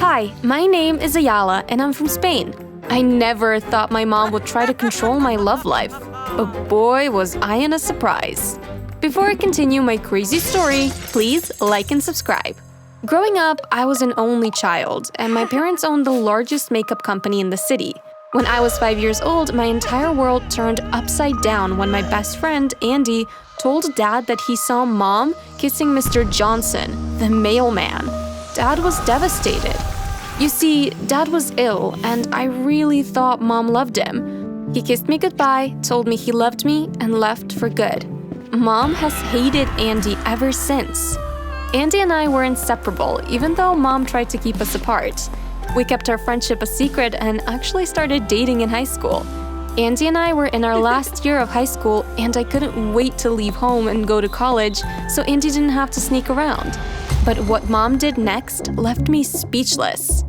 Hi, my name is Ayala and I'm from Spain. I never thought my mom would try to control my love life, but boy was I in a surprise. Before I continue my crazy story, please like and subscribe. Growing up, I was an only child, and my parents owned the largest makeup company in the city. When I was 5 years old, my entire world turned upside down when my best friend, Andy, told Dad that he saw Mom kissing Mr. Johnson, the mailman. Dad was devastated. You see, Dad was ill, and I really thought Mom loved him. He kissed me goodbye, told me he loved me, and left for good. Mom has hated Andy ever since. Andy and I were inseparable, even though Mom tried to keep us apart. We kept our friendship a secret and actually started dating in high school. Andy and I were in our last year of high school, and I couldn't wait to leave home and go to college, so Andy didn't have to sneak around. But what Mom did next left me speechless.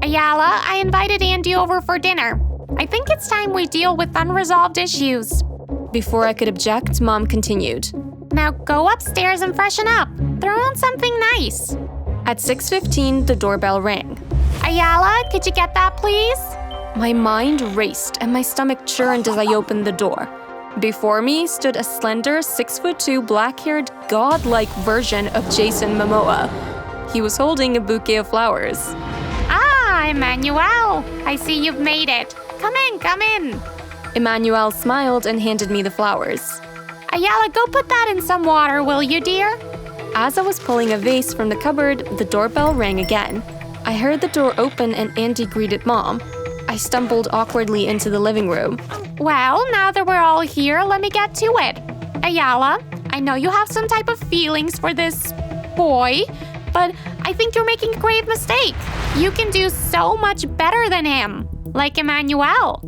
Ayala, I invited Andy over for dinner. I think it's time we deal with unresolved issues. Before I could object, Mom continued. Now go upstairs and freshen up. Throw on something nice. At 6:15, the doorbell rang. Ayala, could you get that, please? My mind raced and my stomach churned as I opened the door. Before me stood a slender, 6'2", black-haired, godlike version of Jason Momoa. He was holding a bouquet of flowers. Ah, Emmanuel, I see you've made it. Come in. Emmanuel smiled and handed me the flowers. Ayala, go put that in some water, will you, dear? As I was pulling a vase from the cupboard, the doorbell rang again. I heard the door open and Andy greeted Mom. I stumbled awkwardly into the living room. Well, now that we're all here, let me get to it. Ayala, I know you have some type of feelings for this boy, but I think you're making a grave mistake. You can do so much better than him, like Emmanuel.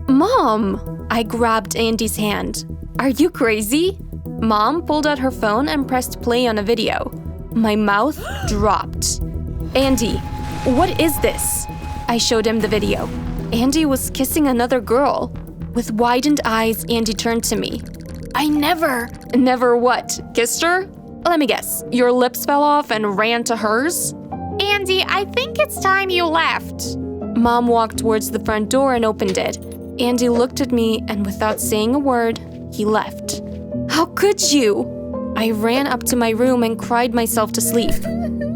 Mom! I grabbed Andy's hand. Are you crazy? Mom pulled out her phone and pressed play on a video. My mouth dropped. Andy, what is this? I showed him the video. Andy was kissing another girl. With widened eyes, Andy turned to me. I never what? Kissed her? Let me guess, your lips fell off and ran to hers? Andy, I think it's time you left. Mom walked towards the front door and opened it. Andy looked at me and without saying a word, he left. How could you? I ran up to my room and cried myself to sleep.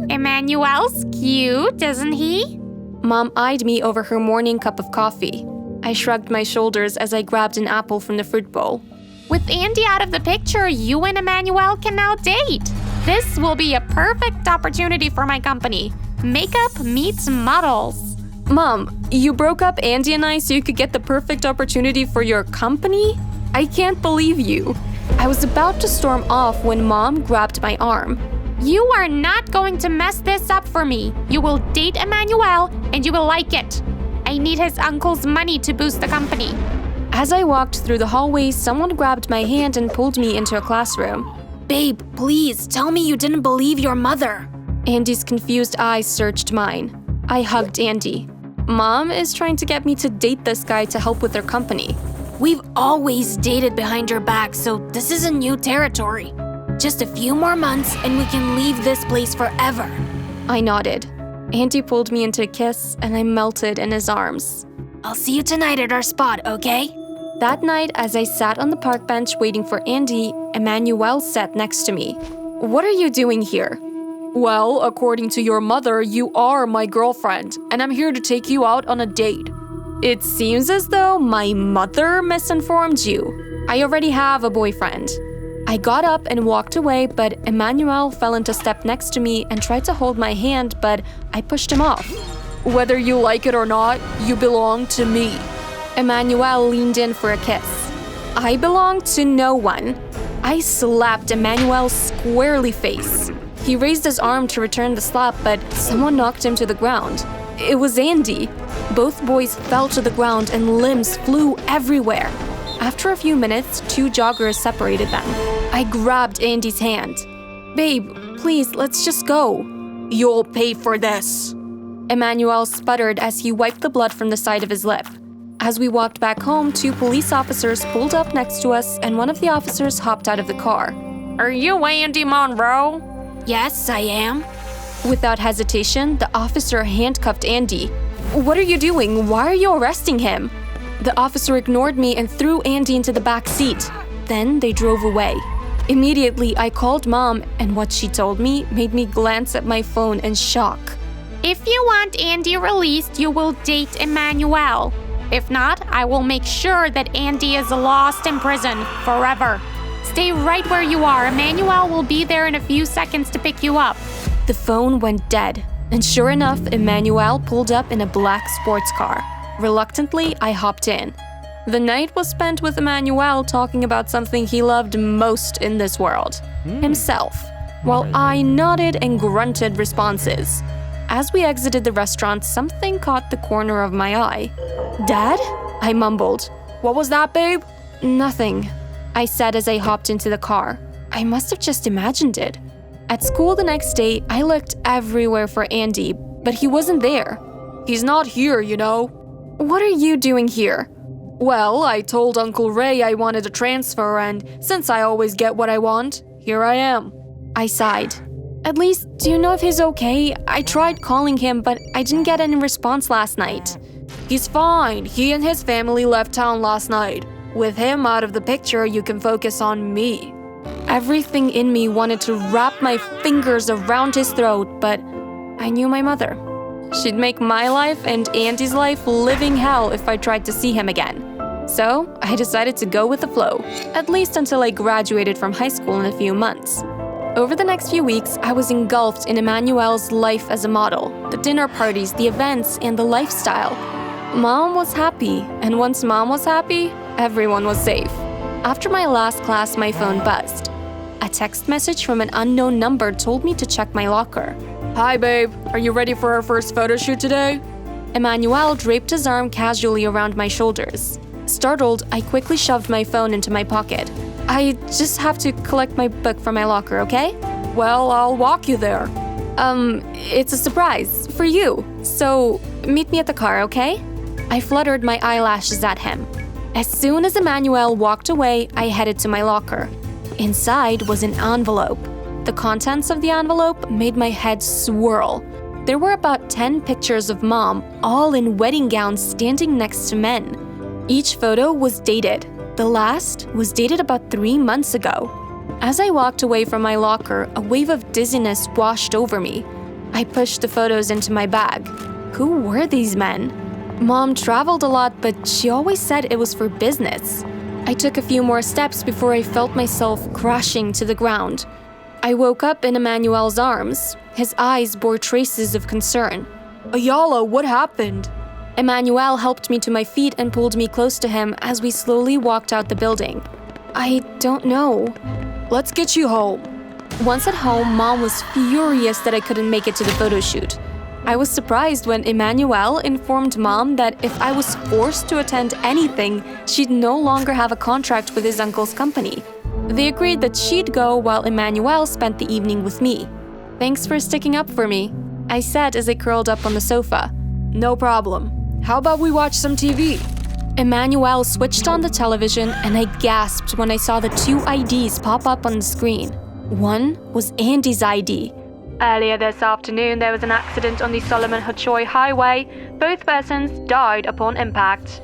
Emmanuel's cute, isn't he? Mom eyed me over her morning cup of coffee. I shrugged my shoulders as I grabbed an apple from the fruit bowl. With Andy out of the picture, you and Emmanuel can now date. This will be a perfect opportunity for my company. Makeup meets models. Mom, you broke up Andy and I so you could get the perfect opportunity for your company? I can't believe you. I was about to storm off when Mom grabbed my arm. You are not going to mess this up for me. You will date Emmanuel and you will like it. I need his uncle's money to boost the company. As I walked through the hallway, someone grabbed my hand and pulled me into a classroom. Babe, please, tell me you didn't believe your mother. Andy's confused eyes searched mine. I hugged Andy. Mom is trying to get me to date this guy to help with their company. We've always dated behind your back, so this isn't new territory. Just a few more months and we can leave this place forever. I nodded. Andy pulled me into a kiss and I melted in his arms. I'll see you tonight at our spot, okay? That night, as I sat on the park bench waiting for Andy, Emmanuel sat next to me. What are you doing here? Well, according to your mother, you are my girlfriend, and I'm here to take you out on a date. It seems as though my mother misinformed you. I already have a boyfriend. I got up and walked away, but Emmanuel fell into step next to me and tried to hold my hand, but I pushed him off. Whether you like it or not, you belong to me. Emmanuel leaned in for a kiss. I belong to no one. I slapped Emmanuel's squarely face. He raised his arm to return the slap, but someone knocked him to the ground. It was Andy. Both boys fell to the ground and limbs flew everywhere. After a few minutes, two joggers separated them. I grabbed Andy's hand. Babe, please, let's just go. You'll pay for this. Emmanuel sputtered as he wiped the blood from the side of his lip. As we walked back home, two police officers pulled up next to us and one of the officers hopped out of the car. Are you Andy Monroe? Yes, I am. Without hesitation, the officer handcuffed Andy. "What are you doing? Why are you arresting him?" The officer ignored me and threw Andy into the back seat. Then they drove away. Immediately, I called Mom, and what she told me made me glance at my phone in shock. If you want Andy released, you will date Emmanuel. If not, I will make sure that Andy is lost in prison forever. Stay right where you are. Emmanuel will be there in a few seconds to pick you up. The phone went dead, and sure enough, Emmanuel pulled up in a black sports car. Reluctantly, I hopped in. The night was spent with Emmanuel talking about something he loved most in this world, himself, while I nodded and grunted responses. As we exited the restaurant, something caught the corner of my eye. "Dad?" I mumbled. "What was that, babe?" "Nothing," I said as I hopped into the car. I must have just imagined it. At school the next day, I looked everywhere for Andy, but he wasn't there. "He's not here, you know." "What are you doing here?" "Well, I told Uncle Ray I wanted a transfer, and since I always get what I want, here I am." I sighed. "At least, do you know if he's okay? I tried calling him, but I didn't get any response last night." "He's fine. He and his family left town last night. With him out of the picture, you can focus on me." Everything in me wanted to wrap my fingers around his throat, but I knew my mother. She'd make my life and Andy's life living hell if I tried to see him again. So I decided to go with the flow, at least until I graduated from high school in a few months. Over the next few weeks, I was engulfed in Emmanuel's life as a model, the dinner parties, the events, and the lifestyle. Mom was happy, and once Mom was happy, everyone was safe. After my last class, my phone buzzed. A text message from an unknown number told me to check my locker. "Hi, babe. Are you ready for our first photo shoot today?" Emmanuel draped his arm casually around my shoulders. Startled, I quickly shoved my phone into my pocket. "I just have to collect my book from my locker, okay?" "Well, I'll walk you there." It's a surprise for you. So, meet me at the car, okay?" I fluttered my eyelashes at him. As soon as Emmanuel walked away, I headed to my locker. Inside was an envelope. The contents of the envelope made my head swirl. There were about 10 pictures of Mom, all in wedding gowns standing next to men. Each photo was dated. The last was dated about 3 months ago. As I walked away from my locker, a wave of dizziness washed over me. I pushed the photos into my bag. Who were these men? Mom traveled a lot, but she always said it was for business. I took a few more steps before I felt myself crashing to the ground. I woke up in Emmanuel's arms. His eyes bore traces of concern. "Ayala, what happened?" Emmanuel helped me to my feet and pulled me close to him as we slowly walked out the building. "I don't know." "Let's get you home." Once at home, Mom was furious that I couldn't make it to the photo shoot. I was surprised when Emmanuel informed Mom that if I was forced to attend anything, she'd no longer have a contract with his uncle's company. They agreed that she'd go while Emmanuel spent the evening with me. "Thanks for sticking up for me," I said as I curled up on the sofa. "No problem. How about we watch some TV?" Emmanuel switched on the television and I gasped when I saw the 2 IDs pop up on the screen. One was Andy's ID. "Earlier this afternoon, there was an accident on the Solomon Hachoy Highway. Both persons died upon impact."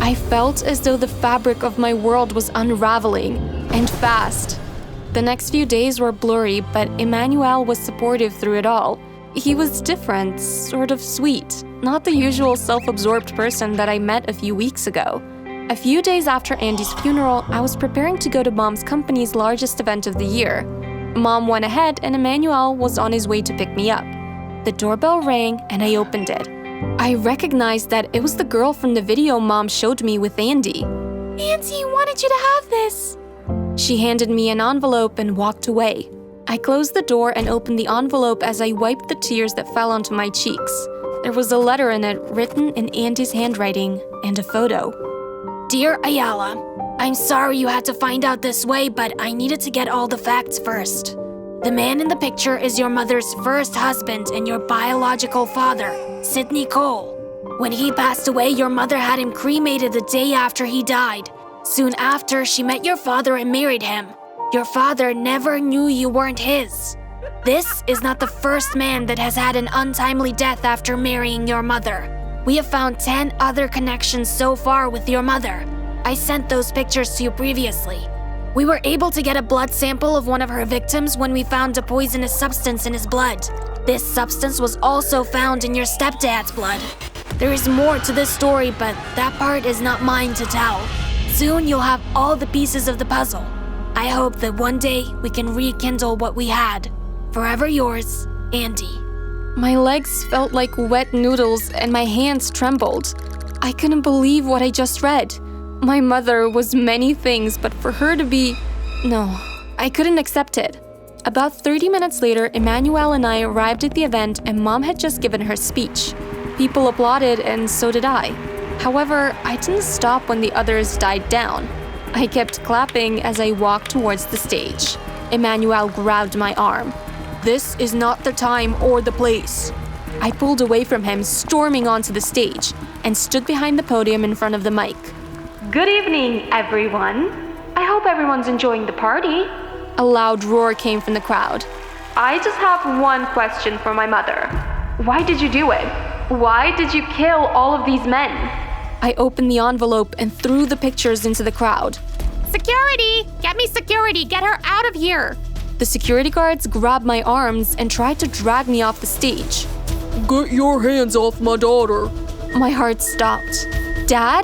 I felt as though the fabric of my world was unraveling, and fast. The next few days were blurry, but Emmanuel was supportive through it all. He was different, sort of sweet, not the usual self-absorbed person that I met a few weeks ago. A few days after Andy's funeral, I was preparing to go to Mom's company's largest event of the year. Mom went ahead and Emmanuel was on his way to pick me up. The doorbell rang and I opened it. I recognized that it was the girl from the video Mom showed me with Andy. "Auntie wanted you to have this." She handed me an envelope and walked away. I closed the door and opened the envelope as I wiped the tears that fell onto my cheeks. There was a letter in it written in Andy's handwriting and a photo. "Dear Ayala, I'm sorry you had to find out this way, but I needed to get all the facts first. The man in the picture is your mother's first husband and your biological father, Sidney Cole. When he passed away, your mother had him cremated the day after he died. Soon after, she met your father and married him. Your father never knew you weren't his. This is not the first man that has had an untimely death after marrying your mother. We have found 10 other connections so far with your mother. I sent those pictures to you previously. We were able to get a blood sample of one of her victims when we found a poisonous substance in his blood. This substance was also found in your stepdad's blood. There is more to this story, but that part is not mine to tell. Soon you'll have all the pieces of the puzzle. I hope that one day we can rekindle what we had. Forever yours, Andy. My legs felt like wet noodles and my hands trembled. I couldn't believe what I just read. My mother was many things, but for her to be... No, I couldn't accept it. About 30 minutes later, Emmanuel and I arrived at the event and Mom had just given her speech. People applauded and so did I. However, I didn't stop when the others died down. I kept clapping as I walked towards the stage. Emmanuel grabbed my arm. "This is not the time or the place." I pulled away from him, storming onto the stage, and stood behind the podium in front of the mic. Good evening, everyone. I hope everyone's enjoying the party. A loud roar came from the crowd. I just have one question for my mother. Why did you do it? Why did you kill all of these men? I opened the envelope and threw the pictures into the crowd. Security! Get me security! Get her out of here! The security guards grabbed my arms and tried to drag me off the stage. "Get your hands off my daughter." My heart stopped. Dad?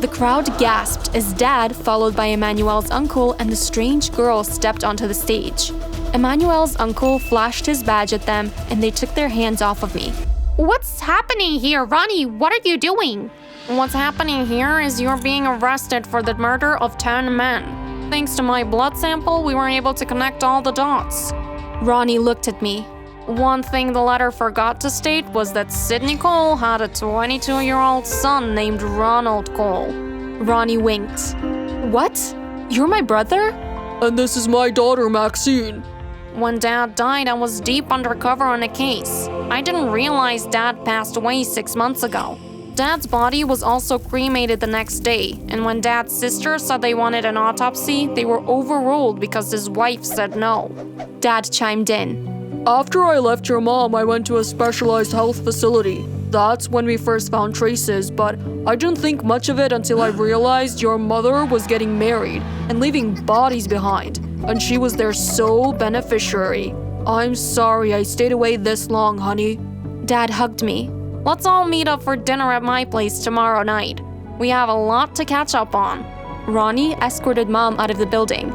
The crowd gasped as Dad, followed by Emmanuel's uncle and the strange girl, stepped onto the stage. Emmanuel's uncle flashed his badge at them and they took their hands off of me. What's happening here? Ronnie, what are you doing? What's happening here is you're being arrested for the murder of 10 men. Thanks to my blood sample, we were able to connect all the dots. Ronnie looked at me. One thing the letter forgot to state was that Sidney Cole had a 22-year-old son named Ronald Cole. Ronnie winked. What? You're my brother? "And this is my daughter, Maxine." When Dad died, I was deep undercover on a case. I didn't realize Dad passed away 6 months ago. Dad's body was also cremated the next day, and when Dad's sister said they wanted an autopsy, they were overruled because his wife said no. Dad chimed in. "After I left your mom, I went to a specialized health facility. That's when we first found traces, but I didn't think much of it until I realized your mother was getting married and leaving bodies behind, and she was their sole beneficiary. I'm sorry I stayed away this long, honey." Dad hugged me. Let's all meet up for dinner at my place tomorrow night. We have a lot to catch up on. Ronnie escorted Mom out of the building.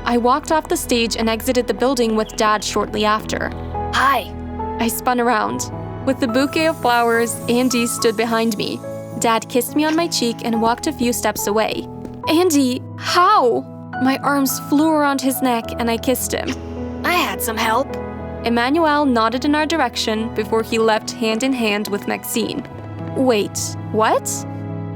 I walked off the stage and exited the building with Dad shortly after. Hi. I spun around. With the bouquet of flowers, Andy stood behind me. Dad kissed me on my cheek and walked a few steps away. Andy, how? My arms flew around his neck and I kissed him. I had some help. Emmanuel nodded in our direction before he left hand in hand with Maxine. Wait, what?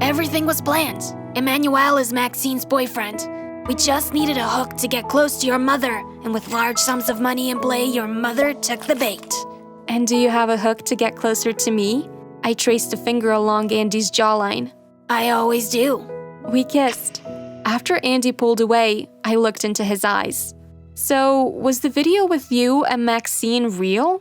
Everything was planned. Emmanuel is Maxine's boyfriend. We just needed a hook to get close to your mother, and with large sums of money in play, your mother took the bait. And do you have a hook to get closer to me? I traced a finger along Andy's jawline. I always do. We kissed. After Andy pulled away, I looked into his eyes. So, was the video with you and Maxine real?